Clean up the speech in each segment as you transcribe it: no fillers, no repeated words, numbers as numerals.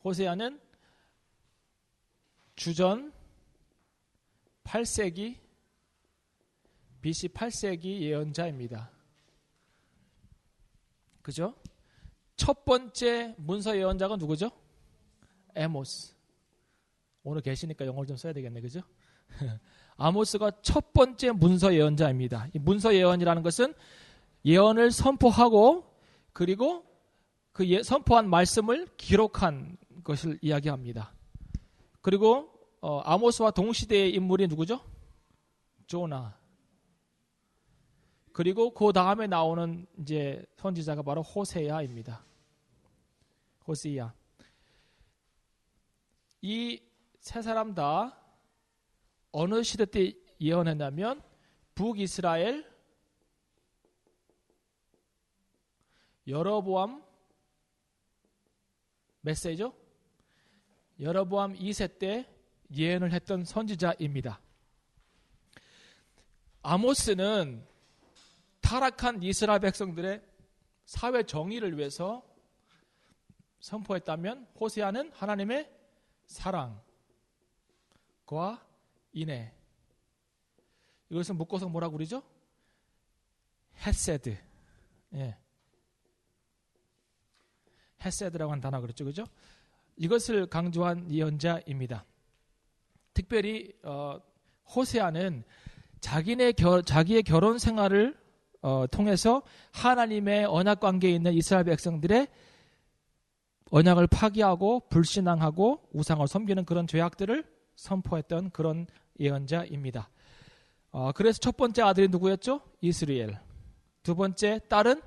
호세아는 주전 8세기 BC 8세기 예언자입니다. 그죠? 첫 번째 문서 예언자가 누구죠? 아모스. 오늘 계시니까 영어를 좀 써야 되겠네, 그죠? 아모스가 첫 번째 문서 예언자입니다. 이 문서 예언이라는 것은 예언을 선포하고 그리고 그 선포한 말씀을 기록한 것을 이야기합니다. 그리고 아모스와 동시대의 인물이 누구죠? 조나. 그리고 그 다음에 나오는 이제 선지자가 바로 호세아입니다. 호세아. 이 세 사람 다 어느 시대 때 예언했냐면 북이스라엘 여로보암 몇 세죠? 여로보암 2세 때 예언을 했던 선지자입니다. 아모스는 타락한 이스라엘 백성들의 사회 정의를 위해서 선포했다면 호세아는 하나님의 사랑과 인애. 이것을 묶어서 뭐라고 그러죠? 헤세드. 예. 헤세드라고 하는 단어가 그렇죠. 그죠? 이것을 강조한 예언자입니다. 특별히 호세아는 자기의 결혼 생활을 통해서 하나님의 언약 관계에 있는 이스라엘 백성들의 언약을 파기하고 불신앙하고 우상을 섬기는 그런 죄악들을 선포했던 그런 예언자입니다. 그래서 첫 번째 아들이 누구였죠? 이스라엘. 두 번째 딸은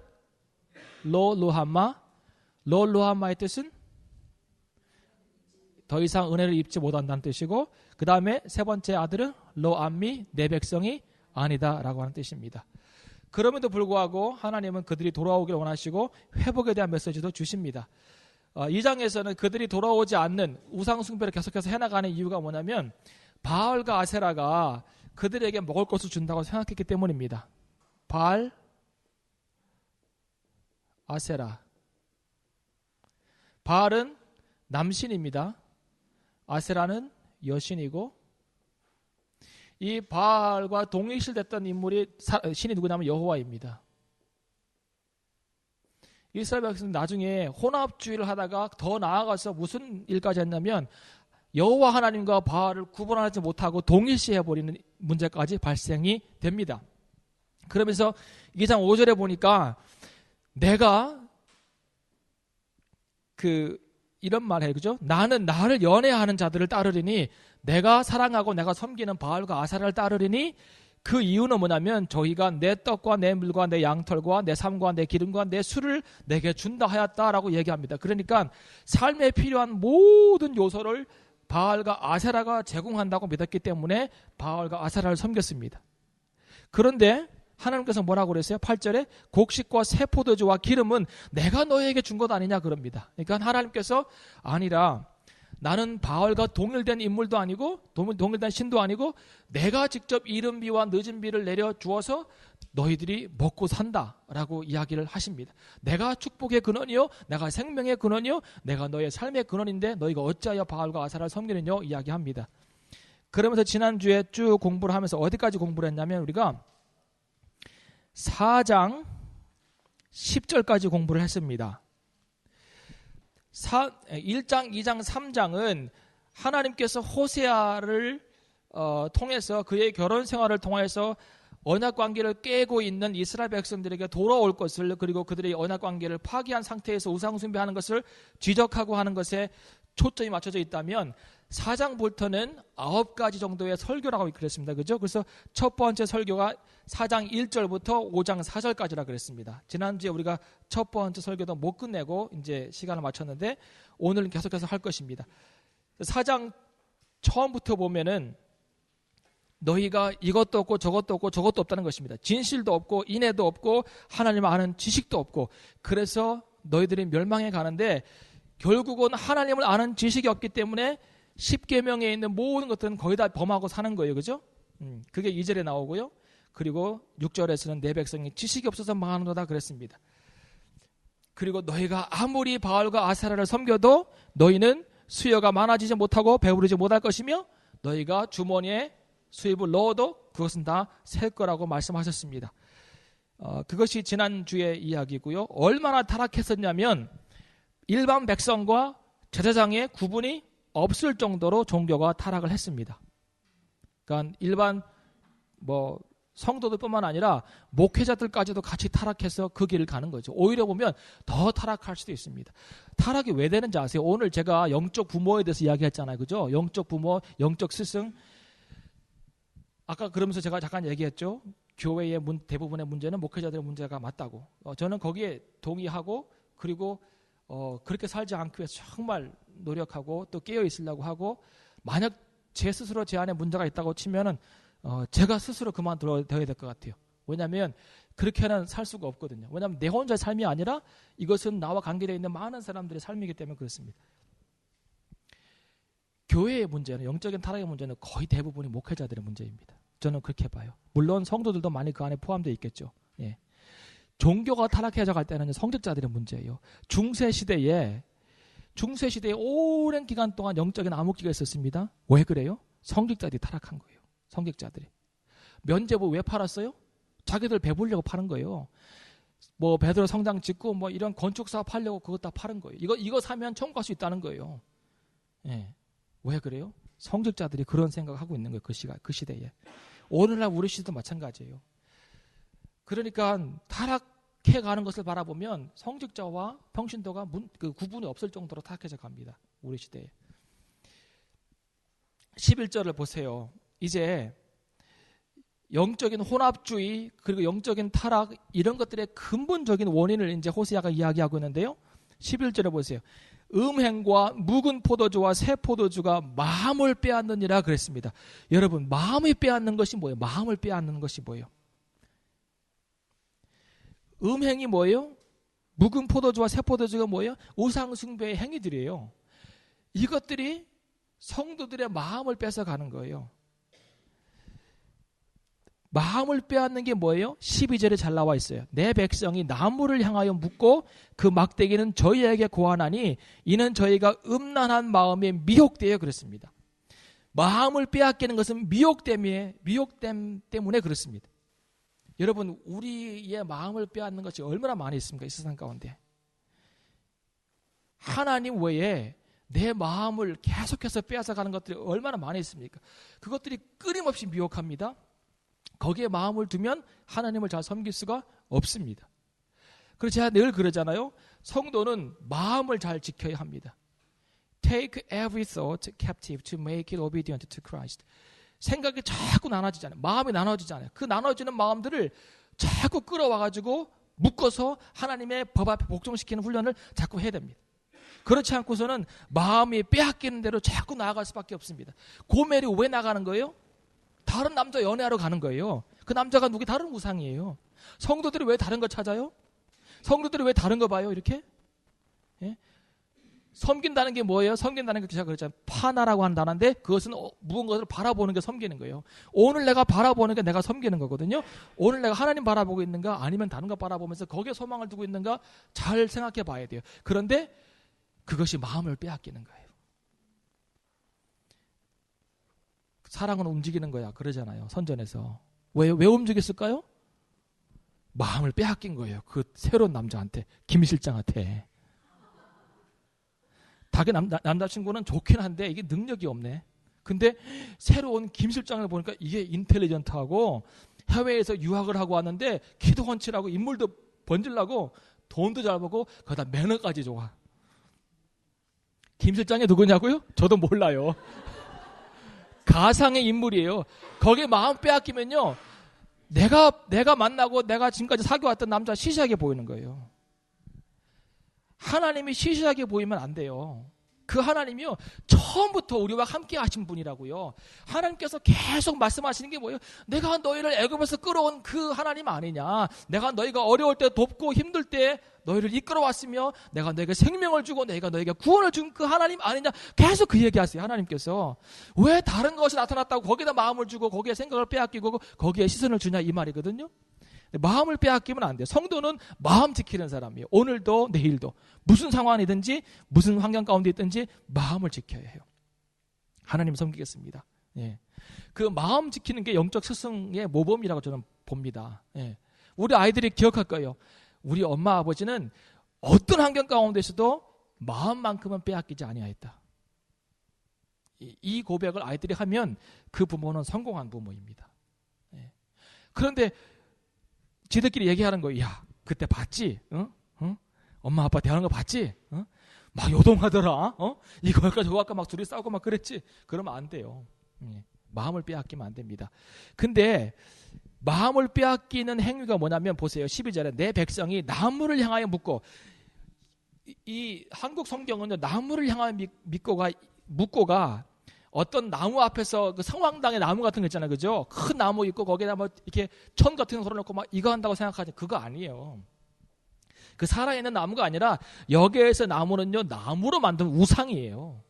로루하마. 로루하마의 뜻은 더 이상 은혜를 입지 못한다는 뜻이고, 그 다음에 세 번째 아들은 로암미, 내 백성이 아니다라고 하는 뜻입니다. 그럼에도 불구하고 하나님은 그들이 돌아오기를 원하시고 회복에 대한 메시지도 주십니다. 이 장에서는 그들이 돌아오지 않는 우상 숭배를 계속해서 해나가는 이유가 뭐냐면 바알과 아세라가 그들에게 먹을 것을 준다고 생각했기 때문입니다. 바알, 아세라. 바알은 남신입니다. 아세라는 여신이고, 이 바알과 동일시됐던 인물이 신이 누구냐면 여호와입니다. 이스라엘 백성은 나중에 혼합주의를 하다가 더 나아가서 무슨 일까지 했냐면 여호와 하나님과 바알을 구분하지 못하고 동일시해버리는 문제까지 발생이 됩니다. 그러면서 2장 5절에 보니까 내가 이런 말 해요. 그죠? 나는 나를 연애하는 자들을 따르리니, 내가 사랑하고 내가 섬기는 바알과 아세라를 따르리니, 그 이유는 뭐냐면 저희가 내 떡과 내 물과 내 양털과 내 삶과 내 기름과 내 술을 내게 준다 하였다라고 얘기합니다. 그러니까 삶에 필요한 모든 요소를 바알과 아세라가 제공한다고 믿었기 때문에 바알과 아세라를 섬겼습니다. 그런데 하나님께서 뭐라고 그랬어요? 8절에 곡식과 새 포도주와 기름은 내가 너에게 준 것 아니냐 그럽니다. 그러니까 하나님께서 아니라 나는 바알과 동일된 인물도 아니고 동일된 신도 아니고 내가 직접 이른 비와 늦은 비를 내려 주어서 너희들이 먹고 산다라고 이야기를 하십니다. 내가 축복의 근원이요, 내가 생명의 근원이요, 내가 너의 삶의 근원인데 너희가 어찌하여 바알과 아세라를 섬기느냐 이야기합니다. 그러면서 지난주에 쭉 공부를 하면서 어디까지 공부를 했냐면 우리가 4장 10절까지 공부를 했습니다. 1장, 2장, 3장은 하나님께서 호세아를 통해서 그의 결혼 생활을 통해서 언약 관계를 깨고 있는 이스라엘 백성들에게 돌아올 것을, 그리고 그들의 언약 관계를 파기한 상태에서 우상 숭배하는 것을 지적하고 하는 것에 초점이 맞춰져 있다면 4장부터는 9가지 정도의 설교라고 그랬습니다. 그죠? 그래서 첫 번째 설교가 4장 1절부터 5장 4절까지라 그랬습니다. 지난주에 우리가 첫 번째 설교도 못 끝내고 이제 시간을 맞췄는데 오늘은 계속해서 할 것입니다. 4장 처음부터 보면은 너희가 이것도 없고 저것도 없고 저것도 없다는 것입니다. 진실도 없고 인애도 없고 하나님을 아는 지식도 없고, 그래서 너희들이 멸망해 가는데 결국은 하나님을 아는 지식이 없기 때문에 10계명에 있는 모든 것들은 거의 다 범하고 사는 거예요. 그죠? 그게 2절에 나오고요. 그리고 6절에서는 내 백성이 지식이 없어서 망하는도다 그랬습니다. 그리고 너희가 아무리 바알과 아세라를 섬겨도 너희는 수여가 많아지지 못하고 배부르지 못할 것이며 너희가 주머니에 수입을 넣어도 그것은 다 셀 거라고 말씀하셨습니다. 그것이 지난주의 이야기고요. 얼마나 타락했었냐면 일반 백성과 제사장의 구분이 없을 정도로 종교가 타락을 했습니다. 그러니까 일반 성도들뿐만 아니라 목회자들까지도 같이 타락해서 그 길을 가는 거죠. 오히려 보면 더 타락할 수도 있습니다. 타락이 왜 되는지 아세요? 오늘 제가 영적 부모에 대해서 이야기했잖아요. 그죠? 영적 부모, 영적 스승. 아까 그러면서 제가 잠깐 얘기했죠. 교회의 대부분의 문제는 목회자들의 문제가 맞다고. 저는 거기에 동의하고 그리고 그렇게 살지 않기 위해서 정말 노력하고 또 깨어 있으려고 하고 만약 제 스스로 제 안에 문제가 있다고 치면은 제가 스스로 그만둬야 될 것 같아요. 왜냐하면 그렇게는 살 수가 없거든요. 왜냐하면 내 혼자의 삶이 아니라 이것은 나와 관계되어 있는 많은 사람들의 삶이기 때문에 그렇습니다. 교회의 문제는, 영적인 타락의 문제는 거의 대부분이 목회자들의 문제입니다. 저는 그렇게 봐요. 물론 성도들도 많이 그 안에 포함되어 있겠죠. 예. 종교가 타락해져 갈 때는 성직자들의 문제예요. 중세시대에 오랜 기간 동안 영적인 암흑기가 있었습니다. 왜 그래요? 성직자들이 타락한 거예요. 성직자들이. 면죄부 왜 팔았어요? 자기들 배부르려고 파는 거예요. 베드로 성당 짓고 이런 건축 사업 하려고 그것 다 파는 거예요. 이거 사면 천국 갈 수 있다는 거예요. 예. 왜 그래요? 성직자들이 그런 생각을 하고 있는 거예요. 그 시대에. 오늘날 우리 시대도 마찬가지예요. 그러니까 타락해가는 것을 바라보면 성직자와 평신도가 구분이 없을 정도로 타락해져 갑니다. 우리 시대에. 11절을 보세요. 이제 영적인 혼합주의 그리고 영적인 타락 이런 것들의 근본적인 원인을 이제 호세아가 이야기하고 있는데요. 11절에 보세요. 음행과 묵은 포도주와 새 포도주가 마음을 빼앗느니라 그랬습니다. 여러분, 마음을 빼앗는 것이 뭐예요? 마음을 빼앗는 것이 뭐예요? 음행이 뭐예요? 묵은 포도주와 새 포도주가 뭐예요? 우상 숭배의 행위들이에요. 이것들이 성도들의 마음을 뺏어가는 거예요. 마음을 빼앗는 게 뭐예요? 12절에 잘 나와 있어요. 내 백성이 나무를 향하여 묻고 그 막대기는 저희에게 고하나니 이는 저희가 음란한 마음에 미혹되어 그랬습니다. 마음을 빼앗기는 것은 미혹됨 때문에 그렇습니다. 여러분, 우리의 마음을 빼앗는 것이 얼마나 많이 있습니까? 이 세상 가운데. 하나님 외에 내 마음을 계속해서 빼앗아가는 것들이 얼마나 많이 있습니까? 그것들이 끊임없이 미혹합니다. 거기에 마음을 두면 하나님을 잘 섬길 수가 없습니다. 그래서 제가 늘 그러잖아요. 성도는 마음을 잘 지켜야 합니다. Take every thought captive to make it obedient to Christ. 생각이 자꾸 나눠지잖아요. 마음이 나눠지잖아요. 그 나눠지는 마음들을 자꾸 끌어와가지고 묶어서 하나님의 법 앞에 복종시키는 훈련을 자꾸 해야 됩니다. 그렇지 않고서는 마음이 빼앗기는 대로 자꾸 나아갈 수밖에 없습니다. 고멜이 왜 나가는 거예요? 다른 남자 연애하러 가는 거예요. 그 남자가 다른 우상이에요. 성도들이 왜 다른 거 찾아요? 성도들이 왜 다른 거 봐요? 이렇게? 예? 섬긴다는 게 뭐예요? 섬긴다는 게 제가 그랬잖아요. 파나라고 하는 단어인데 그것은 무언가를 바라보는 게 섬기는 거예요. 오늘 내가 바라보는 게 내가 섬기는 거거든요. 오늘 내가 하나님 바라보고 있는가 아니면 다른 거 바라보면서 거기에 소망을 두고 있는가 잘 생각해 봐야 돼요. 그런데 그것이 마음을 빼앗기는 거예요. 사랑은 움직이는 거야 그러잖아요. 선전에서. 왜 움직였을까요? 마음을 빼앗긴 거예요. 그 새로운 남자한테, 김 실장한테. 자기 남자친구는 좋긴 한데 이게 능력이 없네. 근데 새로운 김 실장을 보니까 이게 인텔리전트하고 해외에서 유학을 하고 왔는데 키도 훤칠하고 인물도 번질라고 돈도 잘 벌고 거기다 매너까지 좋아. 김 실장이 누구냐고요? 저도 몰라요. 가상의 인물이에요. 거기에 마음 빼앗기면요. 내가 만나고 내가 지금까지 사귀어왔던 남자 시시하게 보이는 거예요. 하나님이 시시하게 보이면 안 돼요. 그 하나님이요. 처음부터 우리와 함께 하신 분이라고요. 하나님께서 계속 말씀하시는 게 뭐예요? 내가 너희를 애굽에서 끌어온 그 하나님 아니냐. 내가 너희가 어려울 때 돕고 힘들 때 너희를 이끌어왔으며 내가 너희에게 생명을 주고 내가 너희에게 구원을 준 그 하나님 아니냐. 계속 그 얘기하세요. 하나님께서. 왜 다른 것이 나타났다고 거기다 마음을 주고 거기에 생각을 빼앗기고 거기에 시선을 주냐 이 말이거든요. 마음을 빼앗기면 안 돼요. 성도는 마음 지키는 사람이에요. 오늘도 내일도 무슨 상황이든지 무슨 환경 가운데 있든지 마음을 지켜야 해요. 하나님 섬기겠습니다. 예. 그 마음 지키는 게 영적 스승의 모범이라고 저는 봅니다. 예. 우리 아이들이 기억할 거예요. 우리 엄마 아버지는 어떤 환경 가운데서도 마음만큼은 빼앗기지 아니하였다. 이 고백을 아이들이 하면 그 부모는 성공한 부모입니다. 예. 그런데 지들끼리 얘기하는 거예요. 야, 그때 봤지? 응? 응? 엄마 아빠 대하는 거 봤지? 응? 막 요동하더라. 이거 할까 저거 할까 막 둘이 싸우고 막 그랬지? 그러면 안 돼요. 예. 마음을 빼앗기면 안 됩니다. 근데 마음을 빼앗기는 행위가 뭐냐면 보세요. 12절에 내 백성이 나무를 향하여 묻고, 이 한국 성경은 나무를 향하여 묻고가 어떤 나무 앞에서 그 성황당의 나무 같은 거 있잖아요. 그죠? 큰 나무 있고 거기다 뭐 이렇게 천 같은 거 걸어놓고 막 이거 한다고 생각하지. 그거 아니에요. 그 살아있는 나무가 아니라 여기에서 나무는요, 나무로 만든 우상이에요.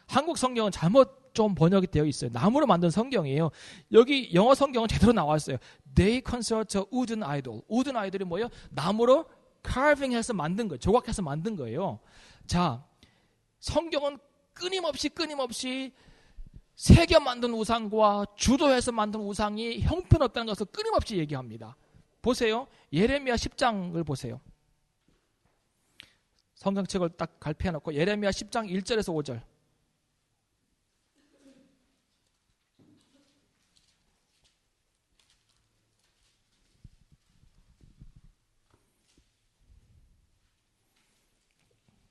한국 성경은 잘못 좀 번역이 되어 있어요. 나무로 만든 성경이에요. 여기 영어 성경은 제대로 나와 있어요. They consult a wooden idol. wooden idol이 뭐예요? 나무로 carving해서 만든 거예요. 조각해서 만든 거예요. 자, 성경은 끊임없이 새겨 만든 우상과 주도해서 만든 우상이 형편없다는 것을 끊임없이 얘기합니다. 보세요. 예레미야 10장을 보세요. 성경책을 딱 갈피해놓고 예레미야 10장 1절에서 5절.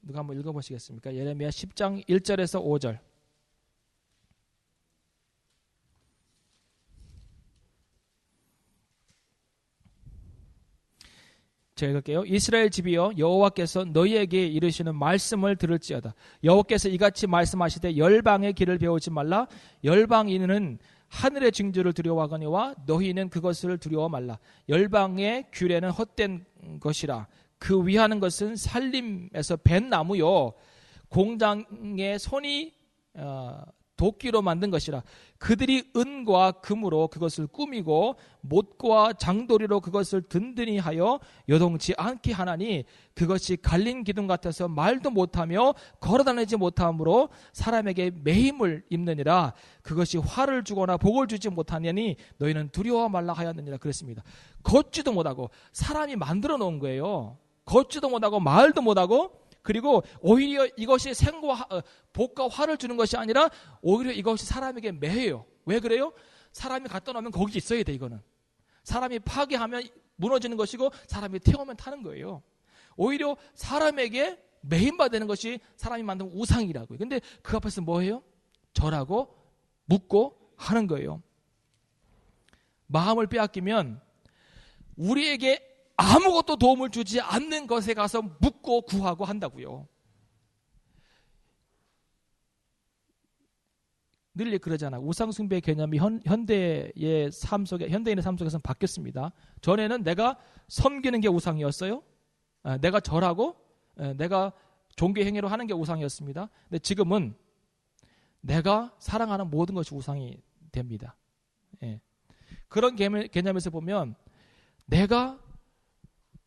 누가 한번 읽어보시겠습니까? 예레미야 10장 1절에서 5절. 제가 읽을게요. 이스라엘 집이여, 여호와께서 너희에게 이르시는 말씀을 들을지어다. 여호와께서 이같이 말씀하시되 열방의 길을 배우지 말라. 열방인은 하늘의 징조를 두려워하거니와 너희는 그것을 두려워 말라. 열방의 규례는 헛된 것이라. 그 위하는 것은 살림에서 벤 나무요, 공장의 손이 도끼로 만든 것이라. 그들이 은과 금으로 그것을 꾸미고 못과 장도리로 그것을 든든히 하여 요동치 않게 하나니 그것이 갈린 기둥 같아서 말도 못하며 걸어다니지 못하므로 사람에게 매임을 입느니라. 그것이 화를 주거나 복을 주지 못하냐니 너희는 두려워 말라 하였느니라. 그랬습니다. 걷지도 못하고 사람이 만들어 놓은 거예요. 걷지도 못하고 말도 못하고, 그리고 오히려 이것이 복과 화를 주는 것이 아니라 오히려 이것이 사람에게 매해요. 왜 그래요? 사람이 갖다 놓으면 거기 있어야 돼. 이거는 사람이 파괴하면 무너지는 것이고 사람이 태우면 타는 거예요. 오히려 사람에게 매임받는 것이 사람이 만든 우상이라고요. 근데 그 앞에서 뭐예요? 절하고 묻고 하는 거예요. 마음을 빼앗기면 우리에게 아무것도 도움을 주지 않는 것에 가서 묻고 구하고 한다고요. 늘 그러잖아. 우상숭배 개념이 현대인의 삶 속에서는 바뀌었습니다. 전에는 내가 섬기는 게 우상이었어요. 내가 절하고 내가 종교 행위로 하는 게 우상이었습니다. 근데 지금은 내가 사랑하는 모든 것이 우상이 됩니다. 예. 그런 개념에서 보면 내가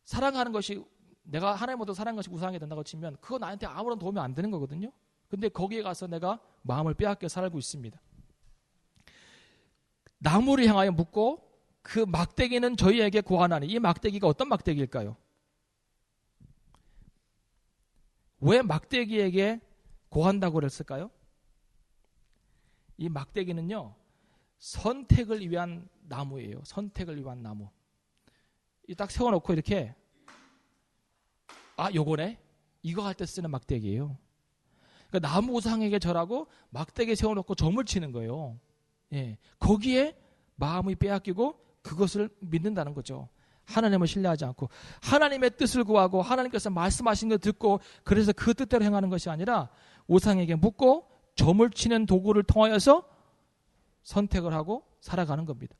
사랑하는 것이, 내가 하나님보다 사랑하는 것이 우상이 된다고 치면 그거 나한테 아무런 도움이 안 되는 거거든요. 근데 거기에 가서 내가 마음을 빼앗겨 살고 있습니다. 나무를 향하여 묻고 그 막대기는 저희에게 구하나니. 이 막대기가 어떤 막대기일까요? 왜 막대기에게 구한다고 그랬을까요? 이 막대기는요, 선택을 위한 나무예요. 선택을 위한 나무. 이 딱 세워놓고 이렇게, 요거네? 이거 할 때 쓰는 막대기예요. 그러니까 나무 우상에게 절하고 막대기 세워놓고 점을 치는 거예요. 예. 거기에 마음이 빼앗기고 그것을 믿는다는 거죠. 하나님을 신뢰하지 않고 하나님의 뜻을 구하고 하나님께서 말씀하신 걸 듣고 그래서 그 뜻대로 행하는 것이 아니라 우상에게 묻고 점을 치는 도구를 통하여서 선택을 하고 살아가는 겁니다.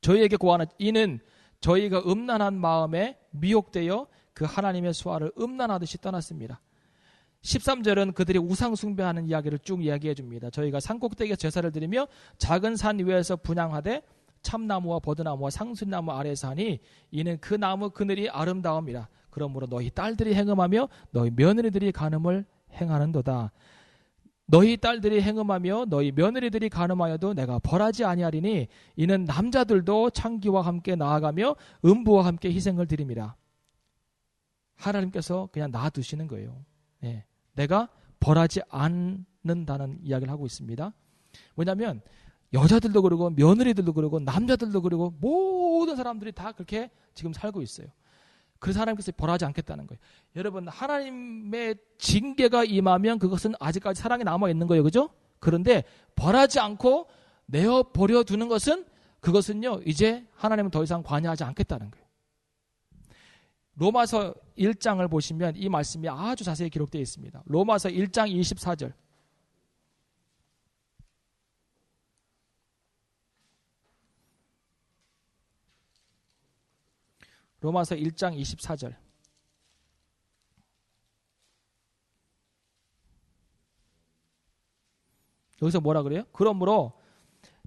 저희에게 구하는 이는 저희가 음란한 마음에 미혹되어 그 하나님의 수화를 음란하듯이 떠났습니다. 13절은 그들이 우상 숭배하는 이야기를 쭉 이야기해 줍니다. 저희가 산꼭대기에 제사를 드리며 작은 산 위에서 분향하되 참나무와 버드나무와 상수나무 아래에서 하니 이는 그 나무 그늘이 아름다움이라. 그러므로 너희 딸들이 행음하며 너희 며느리들이 간음을 행하는도다. 너희 딸들이 행음하며 너희 며느리들이 간음하여도 내가 벌하지 아니하리니 이는 남자들도 창기와 함께 나아가며 음부와 함께 희생을 드림이라. 하나님께서 그냥 놔두시는 거예요. 예. 내가 벌하지 않는다는 이야기를 하고 있습니다. 왜냐하면 여자들도 그러고 며느리들도 그러고 남자들도 그러고 모든 사람들이 다 그렇게 지금 살고 있어요. 그래서 하나님께서 벌하지 않겠다는 거예요. 여러분, 하나님의 징계가 임하면 그것은 아직까지 사랑이 남아있는 거예요. 그죠? 그런데 벌하지 않고 내어버려 두는 것은 그것은요, 이제 하나님은 더 이상 관여하지 않겠다는 거예요. 로마서 1장을 보시면 이 말씀이 아주 자세히 기록되어 있습니다. 로마서 1장 24절. 로마서 1장 24절. 여기서 뭐라 그래요? 그러므로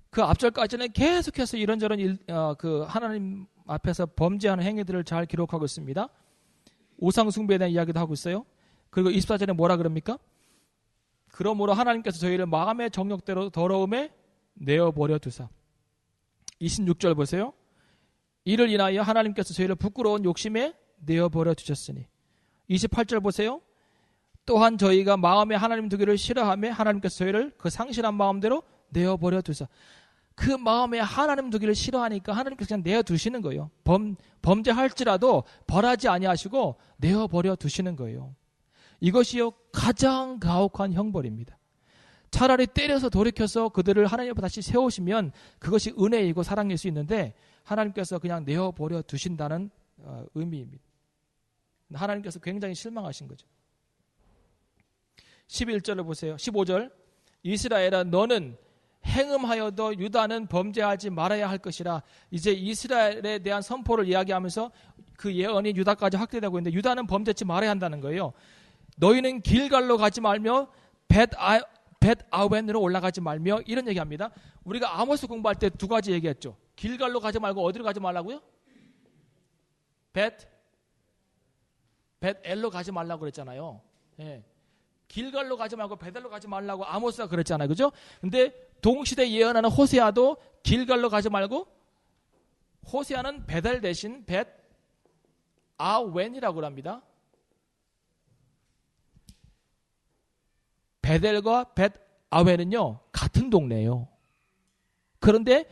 그 앞절까지는 계속해서 이런저런 그 하나님 앞에서 범죄하는 행위들을 잘 기록하고 있습니다. 우상 숭배에 대한 이야기도 하고 있어요. 그리고 24절에 뭐라 그럽니까? 그러므로 하나님께서 저희를 마음의 정욕대로 더러움에 내어버려 두사. 26절 보세요. 이를 인하여 하나님께서 저희를 부끄러운 욕심에 내어버려 두셨으니. 28절 보세요. 또한 저희가 마음에 하나님 두기를 싫어하며 하나님께서 저희를 그 상실한 마음대로 내어버려 두사. 그 마음에 하나님 두기를 싫어하니까 하나님께서 그냥 내어두시는 거예요. 범죄할지라도 벌하지 아니하시고 내어버려 두시는 거예요. 이것이요 가장 가혹한 형벌입니다. 차라리 때려서 돌이켜서 그들을 하나님 앞에 다시 세우시면 그것이 은혜이고 사랑일 수 있는데 하나님께서 그냥 내어버려 두신다는 의미입니다. 하나님께서 굉장히 실망하신 거죠. 11절을 보세요. 15절. 이스라엘아 너는 행음하여도 유다는 범죄하지 말아야 할 것이라. 이제 이스라엘에 대한 선포를 이야기하면서 그 예언이 유다까지 확대되고 있는데 유다는 범죄치 말아야 한다는 거예요. 너희는 길갈로 가지 말며 벳아웬으로 올라가지 말며 이런 얘기합니다. 우리가 아모스 공부할 때 두 가지 얘기했죠. 길갈로 가지 말고 어디로 가지 말라고요? 벳엘로 가지 말라고 그랬잖아요. 예. 길갈로 가지 말고 베델로 가지 말라고 아모스가 그랬잖아요. 그죠? 근데 동시대 예언하는 호세아도 길갈로 가지 말고 호세아는 베델 대신 벳아웬이라고 합니다. 베델과 벳아웬은요 같은 동네예요. 그런데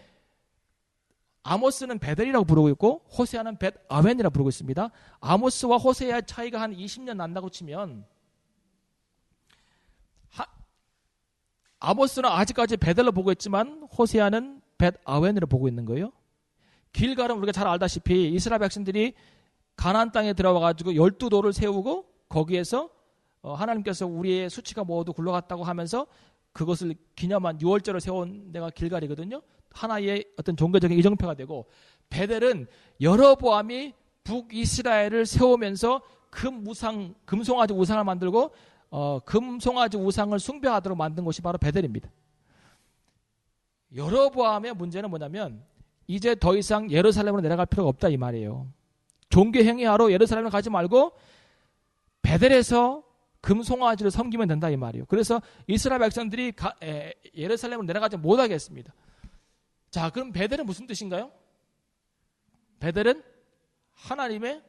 아모스는 베델이라고 부르고 있고 호세아는 벳아웬이라고 부르고 있습니다. 아모스와 호세아의 차이가 한 20년 난다고 치면 아모스는 아직까지 베델로 보고 있지만 호세아는 벳아웬으로 보고 있는 거예요. 길갈은 우리가 잘 알다시피 이스라엘 백성들이 가나안 땅에 들어와가지고 12도를 세우고 거기에서 하나님께서 우리의 수치가 모두 굴러갔다고 하면서 그것을 기념한 6월절을 세운 데가 길갈이거든요. 하나의 어떤 종교적인 이정표가 되고 베델은 여로보암이 북이스라엘을 세우면서 금송아지 우상을 만들고 금송아지 우상을 숭배하도록 만든 곳이 바로 베델입니다. 여로보암의 문제는 뭐냐면 이제 더 이상 예루살렘으로 내려갈 필요가 없다 이 말이에요. 종교 행위하러 예루살렘을 가지 말고 베델에서 금송아지를 섬기면 된다 이 말이에요. 그래서 이스라엘 백성들이 예루살렘으로 내려가지 못하겠습니다. 자, 그럼 베델은 무슨 뜻인가요? 베델은 하나님의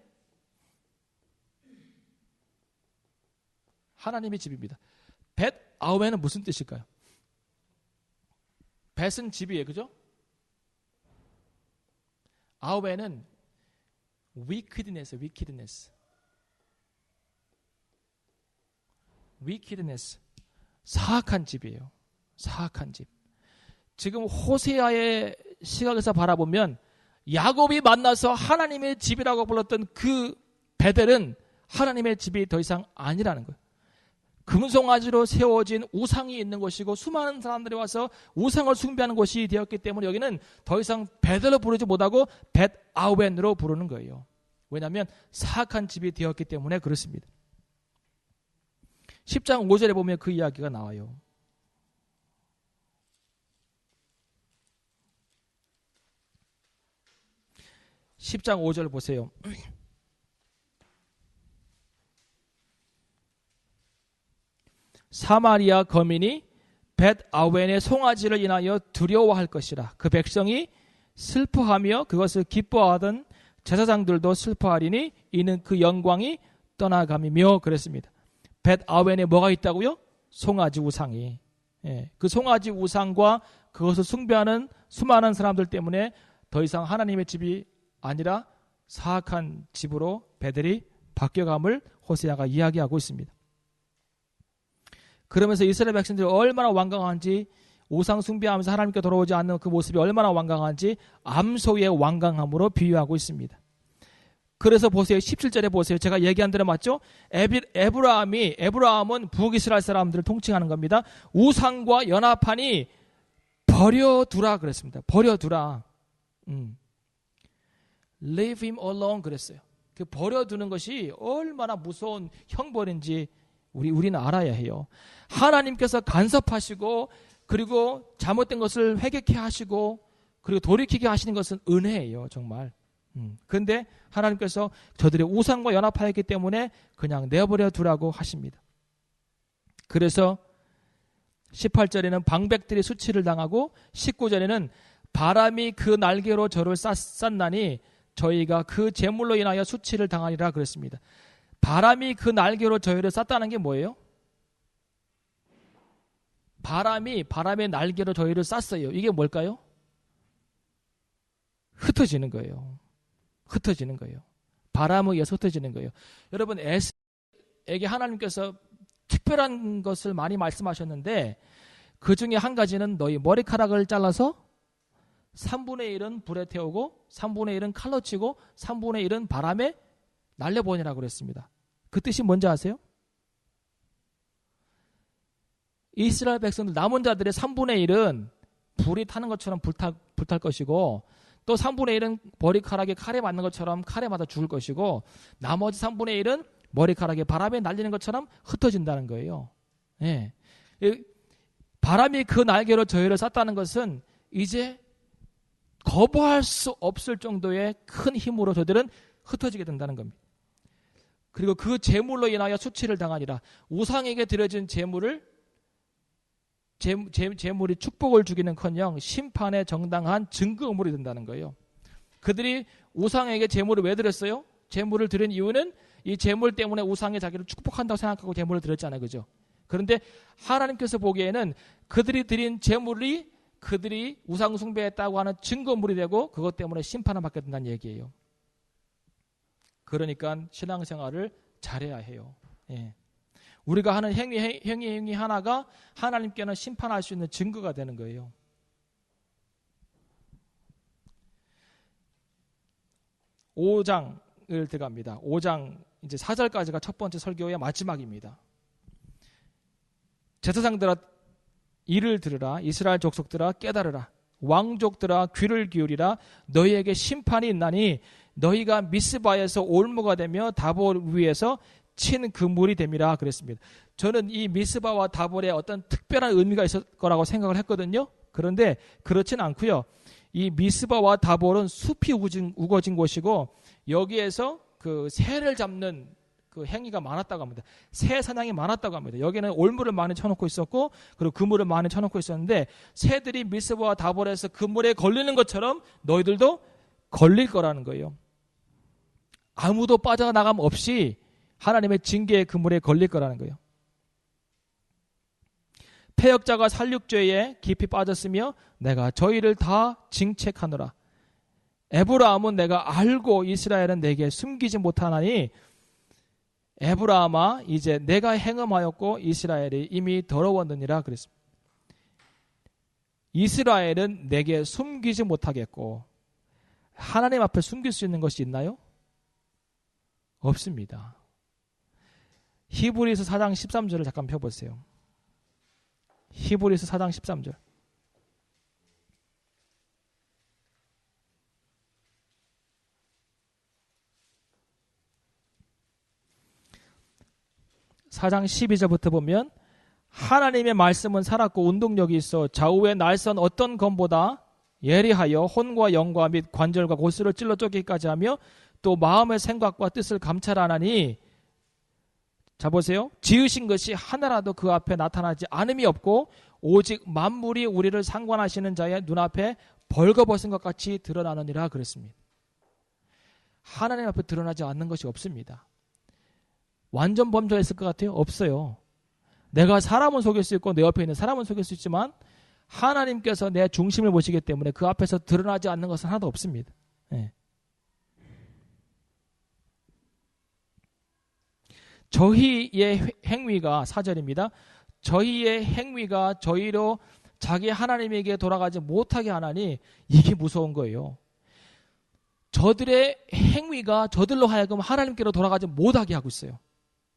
집입니다. 벳아웬은 무슨 뜻일까요? 벳은 집이에요. 그죠? 아웬은 wickedness. 사악한 집이에요. 사악한 집. 지금 호세아의 시각에서 바라보면 야곱이 만나서 하나님의 집이라고 불렀던 그 베델은 하나님의 집이 더 이상 아니라는 거예요. 금송아지로 세워진 우상이 있는 곳이고 수많은 사람들이 와서 우상을 숭배하는 곳이 되었기 때문에 여기는 더 이상 베델로 부르지 못하고 벳아웬으로 부르는 거예요. 왜냐하면 사악한 집이 되었기 때문에 그렇습니다. 10장 5절에 보면 그 이야기가 나와요. 10장 5절 보세요. 사마리아 거민이 벳 아웬의 송아지를 인하여 두려워할 것이라. 그 백성이 슬퍼하며 그것을 기뻐하던 제사장들도 슬퍼하리니 이는 그 영광이 떠나감이며 그랬습니다. 벳 아웬에 뭐가 있다고요? 송아지 우상이. 예, 그 송아지 우상과 그것을 숭배하는 수많은 사람들 때문에 더 이상 하나님의 집이 아니라 사악한 집으로 베델이 바뀌어감을 호세아가 이야기하고 있습니다. 그러면서 이스라엘 백성들이 얼마나 완강한지, 우상 숭배하면서 하나님께 돌아오지 않는 그 모습이 얼마나 완강한지 암소의 완강함으로 비유하고 있습니다. 그래서 보세요. 17절에 보세요. 제가 얘기한 대로 맞죠? 에브라함은 북이스라엘 사람들을 통칭하는 겁니다. 우상과 연합하니 버려두라 그랬습니다. 버려두라. Leave him alone 그랬어요. 그 버려두는 것이 얼마나 무서운 형벌인지 우리는 알아야 해요. 하나님께서 간섭하시고 그리고 잘못된 것을 회개케 하시고 그리고 돌이키게 하시는 것은 은혜예요. 정말. 그런데 하나님께서 저들의 우상과 연합하였기 때문에 그냥 내버려 두라고 하십니다. 그래서 18절에는 방백들이 수치를 당하고 19절에는 바람이 그 날개로 저를 쌌나니 저희가 그 재물로 인하여 수치를 당하리라 그랬습니다. 바람이 그 날개로 저희를 쌌다는 게 뭐예요? 바람의 날개로 저희를 쌌어요. 이게 뭘까요? 흩어지는 거예요. 흩어지는 거예요. 바람에 의해서 흩어지는 거예요. 여러분 에스에게 하나님께서 특별한 것을 많이 말씀하셨는데 그 중에 한 가지는 너희 머리카락을 잘라서 3분의 1은 불에 태우고 3분의 1은 칼로 치고 3분의 1은 바람에 날려보내라고 그랬습니다. 그 뜻이 뭔지 아세요? 이스라엘 백성들 남은 자들의 3분의 1은 불이 타는 것처럼 불탈 것이고 또 3분의 1은 머리카락에 칼에 맞는 것처럼 칼에 맞아 죽을 것이고 나머지 3분의 1은 머리카락에 바람에 날리는 것처럼 흩어진다는 거예요. 예. 바람이 그 날개로 저희를 쌌다는 것은 이제 거부할 수 없을 정도의 큰 힘으로 저들은 흩어지게 된다는 겁니다. 그리고 그 재물로 인하여 수치를 당하니라. 우상에게 드려진 재물이 축복을 주기는커녕 심판의 정당한 증거물이 된다는 거예요. 그들이 우상에게 재물을 왜 드렸어요? 재물을 드린 이유는 이 재물 때문에 우상이 자기를 축복한다고 생각하고 재물을 드렸잖아요. 그죠? 그런데 하나님께서 보기에는 그들이 드린 재물이 그들이 우상 숭배했다고 하는 증거물이 되고 그것 때문에 심판을 받게 된다는 얘기예요. 그러니까 신앙생활을 잘해야 해요. 예. 우리가 하는 행위 하나가 하나님께는 심판할 수 있는 증거가 되는 거예요. 5장을 들어갑니다. 5장 이제 4절까지가 첫 번째 설교의 마지막입니다. 제사장들아 이를 들으라. 이스라엘 족속들아 깨달으라. 왕족들아 귀를 기울이라. 너희에게 심판이 있나니 너희가 미스바에서 올무가 되며 다볼 위에서 친 그물이 됨이라 그랬습니다. 저는 이 미스바와 다볼에 어떤 특별한 의미가 있을 거라고 생각을 했거든요. 그런데 그렇진 않고요. 이 미스바와 다볼은 숲이 우거진 곳이고 여기에서 그 새를 잡는 그 행위가 많았다고 합니다. 새 사냥이 많았다고 합니다. 여기는 올무를 많이 쳐놓고 있었고 그리고 그물을 많이 쳐놓고 있었는데 새들이 미스바와 다볼에서 그물에 걸리는 것처럼 너희들도 걸릴 거라는 거예요. 아무도 빠져나감 없이 하나님의 징계의 그물에 걸릴 거라는 거예요. 패역자가 살육죄에 깊이 빠졌으며 내가 저희를 다 징책하노라. 에브라함은 내가 알고 이스라엘은 내게 숨기지 못하나니 에브라함아 이제 내가 행음하였고 이스라엘이 이미 더러웠느니라 그랬습니다. 이스라엘은 내게 숨기지 못하겠고 하나님 앞에 숨길 수 있는 것이 있나요? 없습니다. 히브리서 4장 13절을 잠깐 펴보세요. 히브리서 4장 13절. (4장 12절부터) 보면 하나님의 말씀은 살았고 운동력이 있어 좌우에 날선 어떤 검보다 예리하여 혼과 영과 및 관절과 골수를 찔러 쪼개기까지 하며 또 마음의 생각과 뜻을 감찰하나니, 자 보세요. 지으신 것이 하나라도 그 앞에 나타나지 않음이 없고 오직 만물이 우리를 상관하시는 자의 눈앞에 벌거벗은 것 같이 드러나느니라 그랬습니다. 하나님 앞에 드러나지 않는 것이 없습니다. 완전 범죄했을 것 같아요? 없어요. 내가 사람은 속일 수 있고 내 옆에 있는 사람은 속일 수 있지만 하나님께서 내 중심을 보시기 때문에 그 앞에서 드러나지 않는 것은 하나도 없습니다. 네. 저희의 행위가 4절입니다. 저희의 행위가 저희로 자기 하나님에게 돌아가지 못하게 하나니 이게 무서운 거예요. 저들의 행위가 저들로 하여금 하나님께로 돌아가지 못하게 하고 있어요.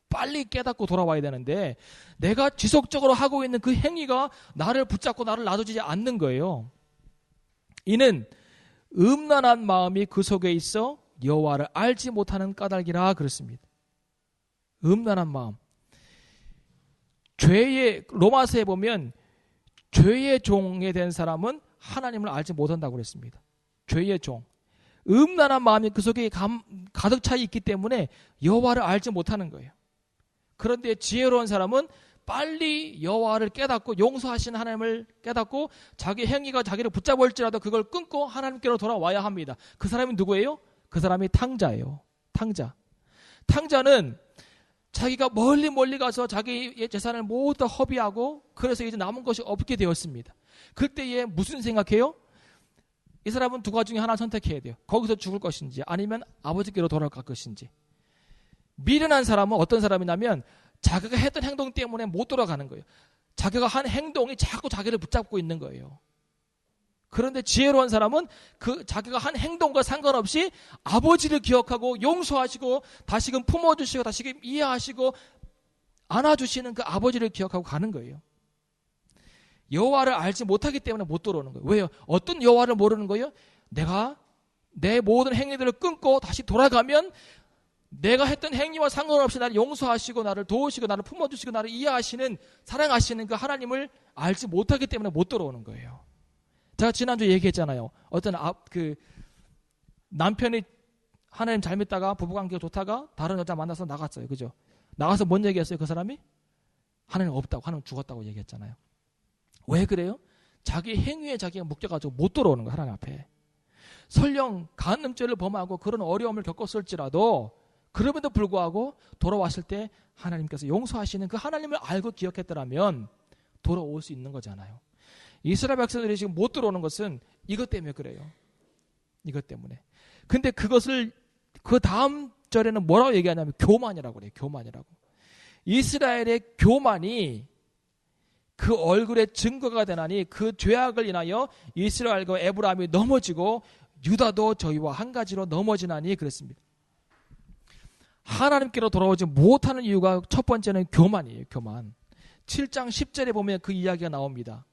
빨리 깨닫고 돌아와야 되는데 내가 지속적으로 하고 있는 그 행위가 나를 붙잡고 나를 놔두지 않는 거예요. 이는 음란한 마음이 그 속에 있어 여호와를 알지 못하는 까닭이라 그랬습니다. 음란한 마음. 로마서에 보면 죄의 종에 된 사람은 하나님을 알지 못한다고 그랬습니다. 죄의 종. 음란한 마음이 그 속에 가득 차 있기 때문에 여호와를 알지 못하는 거예요. 그런데 지혜로운 사람은 빨리 여호와를 깨닫고 용서하시는 하나님을 깨닫고 자기 행위가 자기를 붙잡을지라도 그걸 끊고 하나님께로 돌아와야 합니다. 그 사람이 누구예요? 그 사람이 탕자예요. 탕자. 탕자는 자기가 멀리 가서 자기의 재산을 모두 다 허비하고 그래서 이제 남은 것이 없게 되었습니다. 그때에 무슨 생각해요? 이 사람은 두 가지 중에 하나 선택해야 돼요. 거기서 죽을 것인지 아니면 아버지께로 돌아갈 것인지. 미련한 사람은 어떤 사람이냐면 자기가 했던 행동 때문에 못 돌아가는 거예요. 자기가 한 행동이 자꾸 자기를 붙잡고 있는 거예요. 그런데 지혜로운 사람은 그 자기가 한 행동과 상관없이 아버지를 기억하고 용서하시고 다시금 품어주시고 다시금 이해하시고 안아주시는 그 아버지를 기억하고 가는 거예요. 여호와를 알지 못하기 때문에 못 돌아오는 거예요. 왜요? 어떤 여호와를 모르는 거예요? 내가 내 모든 행위들을 끊고 다시 돌아가면 내가 했던 행위와 상관없이 나를 용서하시고 나를 도우시고 나를 품어주시고 나를 이해하시는 사랑하시는 그 하나님을 알지 못하기 때문에 못 돌아오는 거예요. 제가 지난주에 얘기했잖아요. 어떤 남편이 하나님 잘 믿다가 부부관계가 좋다가 다른 여자 만나서 나갔어요. 그죠? 나가서 뭔 얘기했어요? 그 사람이? 하나님 없다고, 하나님 죽었다고 얘기했잖아요. 왜 그래요? 자기 행위에 자기가 묶여가지고 못 돌아오는 거예요. 하나님 앞에. 설령 간음죄를 범하고 그런 어려움을 겪었을지라도 그럼에도 불구하고 돌아왔을 때 하나님께서 용서하시는 그 하나님을 알고 기억했더라면 돌아올 수 있는 거잖아요. 이스라엘 백성들이 지금 못 들어오는 것은 이것 때문에 그래요. 이것 때문에. 근데 그것을 그 다음 절에는 뭐라고 얘기하냐면 교만이라고 그래요. 교만이라고. 이스라엘의 교만이 그 얼굴의 증거가 되나니 그 죄악을 인하여 이스라엘과 에브라임이 넘어지고 유다도 저희와 한 가지로 넘어지나니 그랬습니다. 하나님께로 돌아오지 못하는 이유가 첫 번째는 교만이에요. 교만. 7장 10절에 보면 그 이야기가 나옵니다.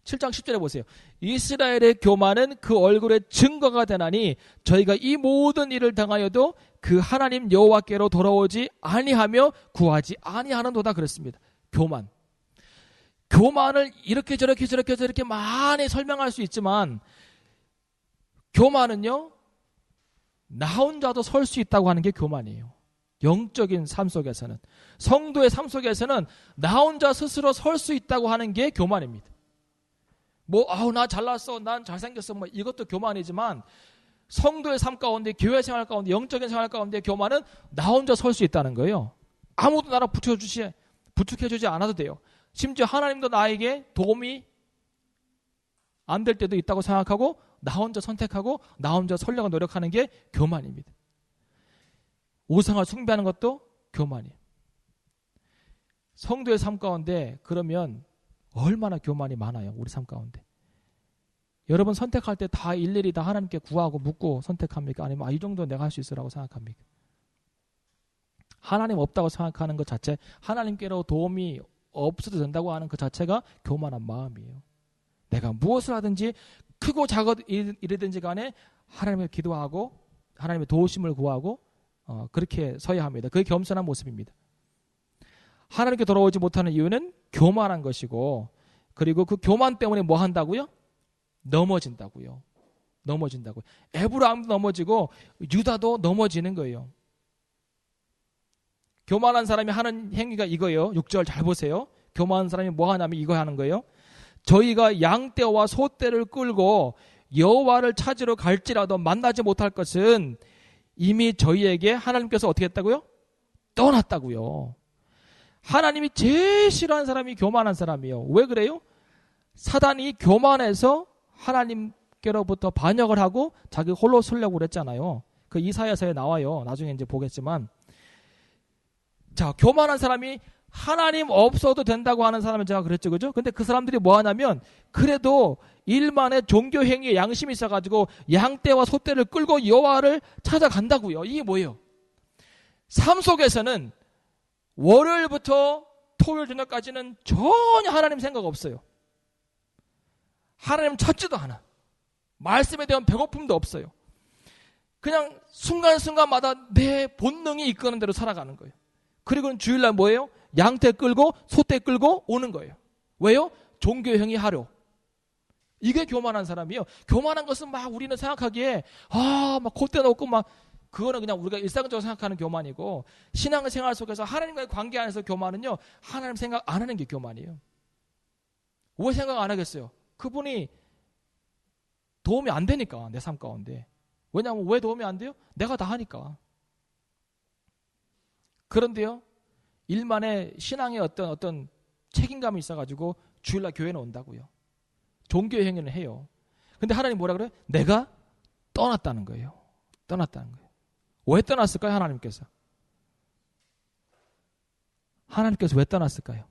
7장 10절에 보세요. 이스라엘의 교만은 그 얼굴의 증거가 되나니 저희가 이 모든 일을 당하여도 그 하나님 여호와께로 돌아오지 아니하며 구하지 아니하는도다 그랬습니다. 교만. 교만을 이렇게 저렇게 많이 설명할 수 있지만 교만은요, 나 혼자도 설 수 있다고 하는 게 교만이에요. 영적인 삶 속에서는. 성도의 삶 속에서는 나 혼자 스스로 설 수 있다고 하는 게 교만입니다. 나 잘났어, 난 잘생겼어, 이것도 교만이지만 성도의 삶 가운데, 교회 생활 가운데, 영적인 생활 가운데 교만은 나 혼자 설 수 있다는 거예요. 아무도 나를 부축해주지 않아도 돼요. 심지어 하나님도 나에게 도움이 안 될 때도 있다고 생각하고 나 혼자 선택하고 나 혼자 설려고 노력하는 게 교만입니다. 우상을 숭배하는 것도 교만이에요. 성도의 삶 가운데 그러면 얼마나 교만이 많아요. 우리 삶 가운데. 여러분 선택할 때 다 일일이 다 하나님께 구하고 묻고 선택합니까? 아니면 이 정도 내가 할 수 있으라고 생각합니까? 하나님 없다고 생각하는 것 자체, 하나님께로 도움이 없어도 된다고 하는 그 자체가 교만한 마음이에요. 내가 무엇을 하든지 크고 작은 일이든지 간에 하나님을 기도하고 하나님의 도우심을 구하고 그렇게 서야 합니다. 그게 겸손한 모습입니다. 하나님께 돌아오지 못하는 이유는 교만한 것이고, 그리고 그 교만 때문에 뭐 한다고요? 넘어진다고요. 넘어진다고요. 에브라임도 넘어지고 유다도 넘어지는 거예요. 교만한 사람이 하는 행위가 이거예요. 6절 잘 보세요. 교만한 사람이 뭐 하냐면 이거 하는 거예요. 저희가 양떼와 소떼를 끌고 여호와를 찾으러 갈지라도 만나지 못할 것은 이미 저희에게 하나님께서 어떻게 했다고요? 떠났다고요. 하나님이 제일 싫어하는 사람이 교만한 사람이에요. 왜 그래요? 사단이 교만해서 하나님께로부터 반역을 하고 자기 홀로 서려고 그랬잖아요. 그 이사야서에 나와요. 나중에 이제 보겠지만. 자, 교만한 사람이 하나님 없어도 된다고 하는 사람은 제가 그랬죠. 그죠? 근데 그 사람들이 뭐 하냐면 그래도 일만의 종교 행위에 양심이 있어가지고 양떼와 소떼를 끌고 여호와를 찾아간다고요. 이게 뭐예요? 삶 속에서는 월요일부터 토요일 저녁까지는 전혀 하나님 생각 없어요. 하나님 찾지도 않아. 말씀에 대한 배고픔도 없어요. 그냥 순간순간마다 내 본능이 이끄는 대로 살아가는 거예요. 그리고는 주일날 뭐예요? 양떼 끌고 소떼 끌고 오는 거예요. 왜요? 종교 행위 하려. 이게 교만한 사람이에요. 교만한 것은 막 우리는 생각하기에 막 콧대 놓고 막 그거는 그냥 우리가 일상적으로 생각하는 교만이고, 신앙생활 속에서 하나님과의 관계 안에서 교만은요, 하나님 생각 안 하는 게 교만이에요. 왜 생각 안 하겠어요? 그분이 도움이 안 되니까, 내 삶 가운데. 왜냐하면 왜 도움이 안 돼요? 내가 다 하니까. 그런데요, 일만의 신앙의 어떤 책임감이 있어가지고 주일날 교회는 온다고요. 종교 행위는 해요. 근데 하나님 뭐라 그래요? 내가 떠났다는 거예요. 떠났다는 거예요. 왜 떠났을까요? 하나님께서 왜 떠났을까요?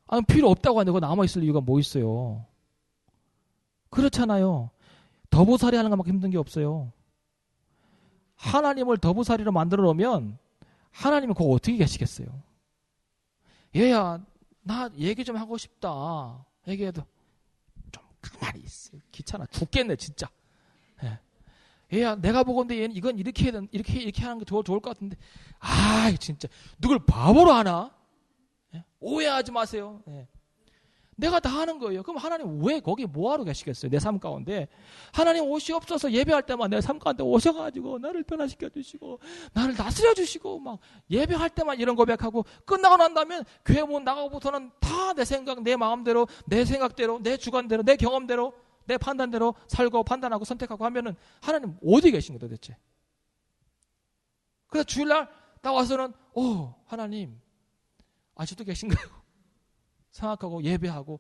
아니, 필요 없다고 하는데 남아있을 이유가 뭐 있어요? 그렇잖아요. 더부살이 하는 것만큼 힘든 게 없어요. 하나님을 더부살이로 만들어 놓으면 하나님은 그거 어떻게 계시겠어요? 얘야, 나 얘기 좀 하고 싶다. 얘기해도 좀 가만히 있어. 귀찮아 죽겠네 진짜. 얘야, 내가 보건데 얘는 이건 이렇게 하는 게 좋을 것 같은데, 진짜 누굴 바보로 하나? 오해하지 마세요. 내가 다 하는 거예요. 그럼 하나님 왜 거기 뭐하러 계시겠어요? 내 삶 가운데. 하나님 옷이 없어서 예배할 때만 내 삶 가운데 오셔가지고 나를 변화시켜 주시고 나를 다스려 주시고 막 예배할 때만 이런 고백하고 끝나고 난 다음에 교회 문 나가고부터는 다 내 생각, 내 마음대로, 내 생각대로, 내 주관대로, 내 경험대로, 내 판단대로 살고 판단하고 선택하고 하면은 하나님 어디 계신 거예요 도대체? 그래서 주일날 나와서는 하나님 아직도 계신가요? 생각하고 예배하고.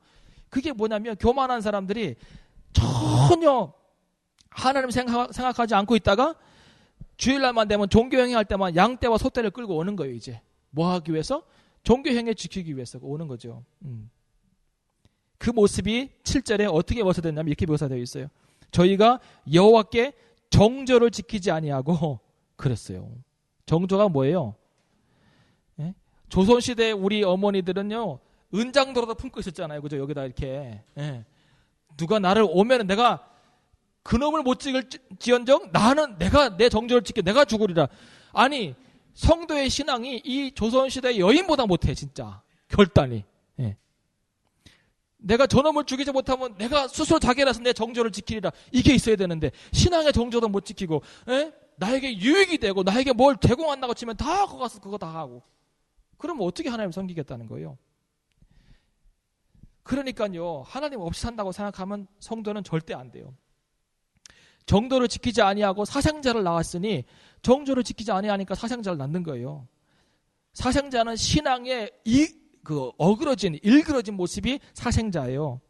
그게 뭐냐면 교만한 사람들이 전혀 하나님 생각하지 않고 있다가 주일날만 되면 종교행위 할 때만 양떼와 소떼를 끌고 오는 거예요. 이제 뭐 하기 위해서? 종교행위 지키기 위해서 오는 거죠. 그 모습이 7절에 어떻게 묘사됐냐면 이렇게 묘사되어 있어요. 저희가 여호와께 정조를 지키지 아니하고 그랬어요. 정조가 뭐예요? 조선시대 우리 어머니들은요 은장도로도 품고 있었잖아요. 그죠? 여기다 이렇게. 누가 나를 오면은 내가 그놈을 못 지을지언정 나는 내가 내 정조를 지켜 내가 죽으리라. 아니, 성도의 신앙이 이 조선시대 여인보다 못해 진짜. 결단이. 내가 저놈을 죽이지 못하면 내가 스스로 자결해서 내 정조를 지키리라. 이게 있어야 되는데 신앙의 정조도 못 지키고 나에게 유익이 되고 나에게 뭘 제공한다고 치면 다 거기 가서 그거 다 하고. 그러면 어떻게 하나님 섬기겠다는 거예요? 그러니까요, 하나님 없이 산다고 생각하면 성도는 절대 안 돼요. 정도를 지키지 아니하고 사상자를 낳았으니 정조를 지키지 아니하니까 사상자를 낳는 거예요. 사상자는 신앙의 일그러진 모습이 사상자예요.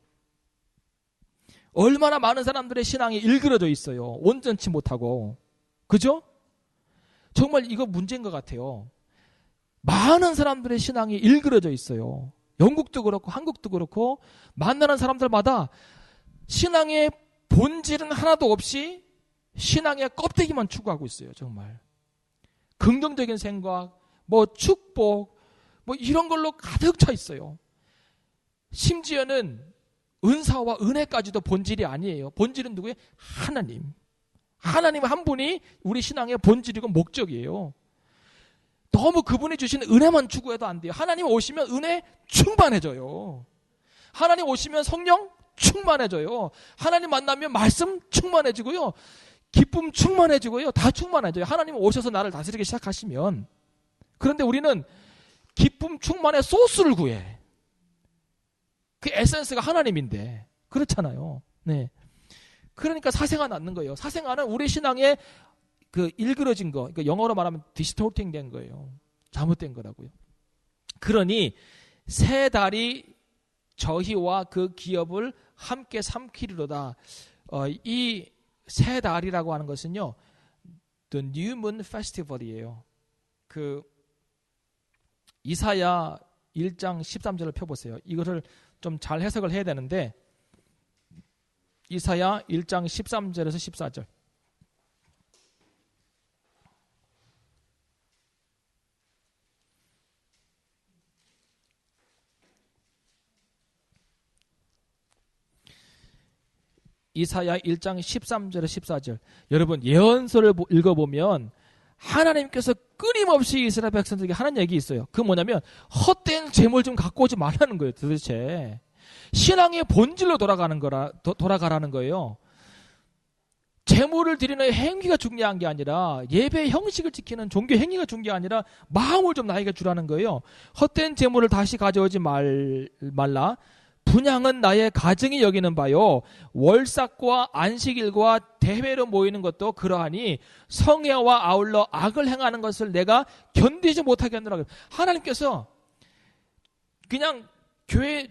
얼마나 많은 사람들의 신앙이 일그러져 있어요. 온전치 못하고. 그죠? 정말 이거 문제인 것 같아요. 많은 사람들의 신앙이 일그러져 있어요. 영국도 그렇고 한국도 그렇고 만나는 사람들마다 신앙의 본질은 하나도 없이 신앙의 껍데기만 추구하고 있어요. 정말 긍정적인 생각, 축복, 이런 걸로 가득 차 있어요. 심지어는 은사와 은혜까지도 본질이 아니에요. 본질은 누구예요? 하나님 한 분이 우리 신앙의 본질이고 목적이에요. 너무 그분이 주신 은혜만 추구해도 안 돼요. 하나님 오시면 은혜 충만해져요. 하나님 오시면 성령 충만해져요. 하나님 만나면 말씀 충만해지고요. 기쁨 충만해지고요. 다 충만해져요. 하나님 오셔서 나를 다스리기 시작하시면. 그런데 우리는 기쁨 충만의 소스를 구해. 그 에센스가 하나님인데. 그렇잖아요. 네. 그러니까 사생아 낳는 거예요. 사생아는 우리 신앙의 그 일그러진 거, 그러니까 영어로 말하면 디스토팅 된 거예요. 잘못된 거라고요. 그러니 세 달이 저희와 그 기업을 함께 삼키리로다. 이 세 달이라고 하는 것은요, The New Moon Festival이에요. 그 이사야 1장 13절을 펴보세요. 이거를 좀 잘 해석을 해야 되는데, 이사야 1장 13절에서 14절. 이사야 1장 13절에서 14절. 여러분, 예언서를 읽어보면 하나님께서 끊임없이 이스라엘 백성들에게 하는 얘기 있어요. 그 뭐냐면 헛된 재물 좀 갖고 오지 말라는 거예요. 도대체 신앙의 본질로 돌아가라는 거예요. 재물을 드리는 행위가 중요한 게 아니라, 예배 형식을 지키는 종교 행위가 중요한 게 아니라 마음을 좀 나에게 주라는 거예요. 헛된 재물을 다시 가져오지 말라. 분향은 나의 가증이 여기는 바요. 월삭과 안식일과 대회로 모이는 것도 그러하니 성회와 아울러 악을 행하는 것을 내가 견디지 못하겠노라. 하나님께서 그냥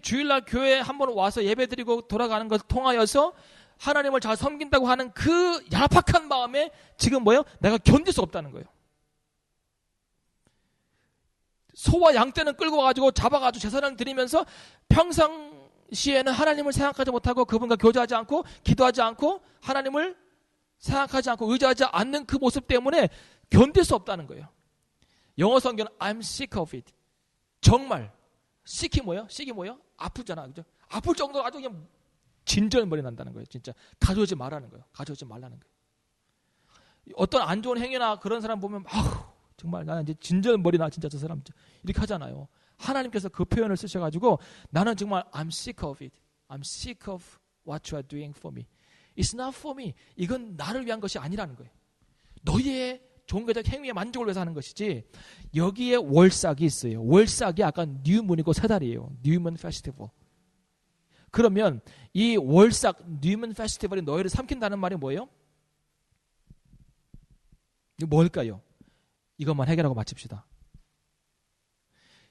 주일날 교회에 한번 와서 예배드리고 돌아가는 것을 통하여서 하나님을 잘 섬긴다고 하는 그 야박한 마음에 지금 뭐예요? 내가 견딜 수 없다는 거예요. 소와 양떼는 끌고 와가지고 잡아가지고 제사를 드리면서 평상시에는 하나님을 생각하지 못하고 그분과 교제하지 않고 기도하지 않고 하나님을 생각하지 않고 의지하지 않는 그 모습 때문에 견딜 수 없다는 거예요. 영어 성경은 I'm sick of it. 정말 sick이 뭐예요? sick이 뭐예요? 아프잖아, 그죠? 아플 정도로 아주 그냥 진절머리 난다는 거예요. 진짜 가져오지 말라는 거예요. 가져오지 말라는 거예요. 어떤 안 좋은 행위나 그런 사람 보면 정말 나는 이제 진절머리 나 진짜 저 사람 이렇게 하잖아요. 하나님께서 그 표현을 쓰셔가지고 나는 정말 I'm sick of it. I'm sick of what you are doing for me. It's not for me. 이건 나를 위한 것이 아니라는 거예요. 너희의 종교적 행위의 만족을 위해서 하는 것이지. 여기에 월삭이 있어요. 월삭이 아까 뉴문이고 세 달이에요. 뉴문 페스티벌. 그러면 이 월삭 뉴문 페스티벌이 너희를 삼킨다는 말이 뭐예요? 이거 뭘까요? 이것만 해결하고 마칩시다.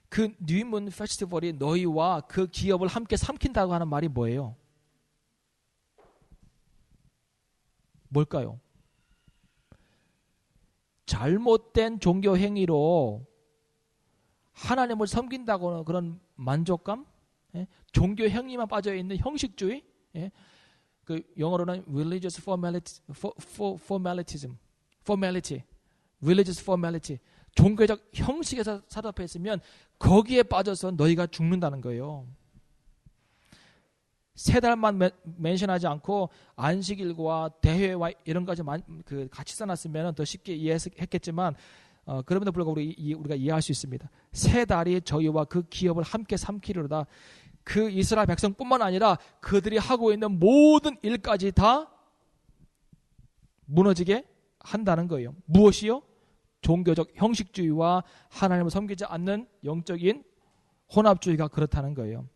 그 뉴문 페스티벌이 너희와 그 기업을 함께 삼킨다고 하는 말이 뭐예요? 뭘까요? 잘못된 종교 행위로 하나님을 섬긴다고는 그런 만족감? 예? 종교 행위만 빠져있는 형식주의? 예? 그 영어로는 religious formality, religious formality. 종교적 형식에서 사로잡혀 있으면 거기에 빠져서 너희가 죽는다는 거예요. 세 달만 멘션하지 않고 안식일과 대회와 이런 것까지 같이 써놨으면 더 쉽게 이해했겠지만 그럼에도 불구하고 우리가 이해할 수 있습니다. 세 달이 저희와 그 기업을 함께 삼키리로다. 그 이스라엘 백성뿐만 아니라 그들이 하고 있는 모든 일까지 다 무너지게 한다는 거예요. 무엇이요? 종교적 형식주의와 하나님을 섬기지 않는 영적인 혼합주의가 그렇다는 거예요.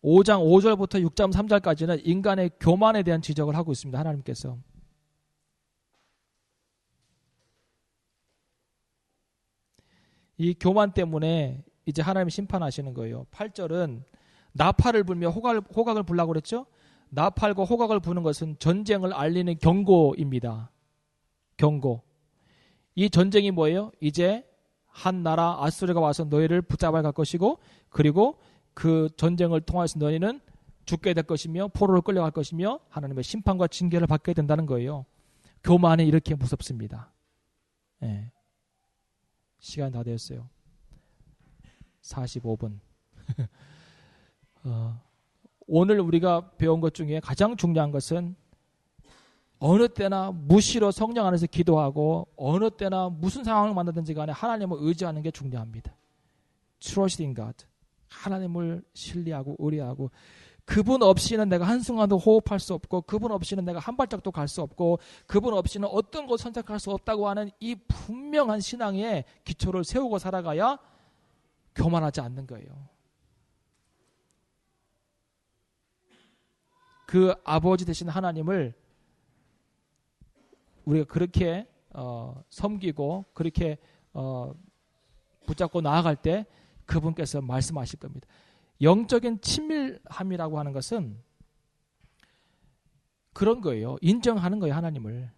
5장 5절부터 6장 3절까지는 인간의 교만에 대한 지적을 하고 있습니다. 하나님께서. 이 교만 때문에 이제 하나님이 심판하시는 거예요. 8절은 나팔을 불며 호각을 불라고 그랬죠? 나팔과 호각을 부는 것은 전쟁을 알리는 경고입니다. 경고. 이 전쟁이 뭐예요? 이제 한 나라 아수르가 와서 너희를 붙잡아 갈 것이고, 그리고 그 전쟁을 통해서 너희는 죽게 될 것이며 포로로 끌려갈 것이며 하나님의 심판과 징계를 받게 된다는 거예요. 교만이 이렇게 무섭습니다. 네. 시간 다 되었어요. 45분. 오늘 우리가 배운 것 중에 가장 중요한 것은 어느 때나 무시로 성령 안에서 기도하고 어느 때나 무슨 상황을 만나든지 간에 하나님을 의지하는 게 중요합니다. Trust in God. 하나님을 신뢰하고 의뢰하고 그분 없이는 내가 한순간도 호흡할 수 없고 그분 없이는 내가 한 발짝도 갈 수 없고 그분 없이는 어떤 것 선택할 수 없다고 하는 이 분명한 신앙의 기초를 세우고 살아가야 교만하지 않는 거예요. 그 아버지 되신 하나님을 우리가 그렇게 섬기고 그렇게 붙잡고 나아갈 때 그분께서 말씀하실 겁니다. 영적인 친밀함이라고 하는 것은 그런 거예요. 인정하는 거예요. 하나님을.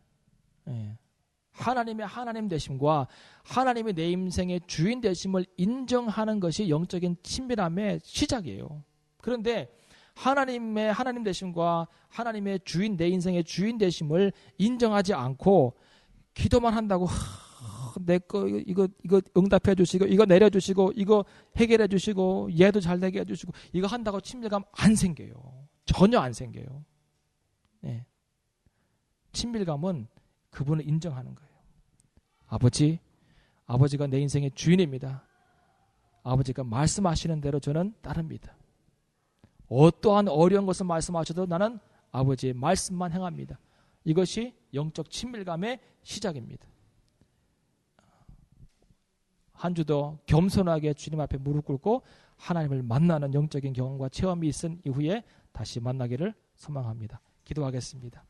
예. 하나님의 하나님 되심과 하나님의 내 인생의 주인 되심을 인정하는 것이 영적인 친밀함의 시작이에요. 그런데 하나님의 하나님 되심과 하나님의 주인, 내 인생의 주인 되심을 인정하지 않고 기도만 한다고 내 거 이거 응답해 주시고 이거 내려 주시고 이거 해결해 주시고 얘도 잘 되게 해 주시고 이거 한다고 친밀감 안 생겨요. 전혀 안 생겨요. 네. 친밀감은 그분을 인정하는 거예요. 아버지가 내 인생의 주인입니다. 아버지가 말씀하시는 대로 저는 따릅니다. 어떠한 어려운 것을 말씀하셔도 나는 아버지의 말씀만 행합니다. 이것이 영적 친밀감의 시작입니다. 한 주도 겸손하게 주님 앞에 무릎 꿇고 하나님을 만나는 영적인 경험과 체험이 있은 이후에 다시 만나기를 소망합니다. 기도하겠습니다.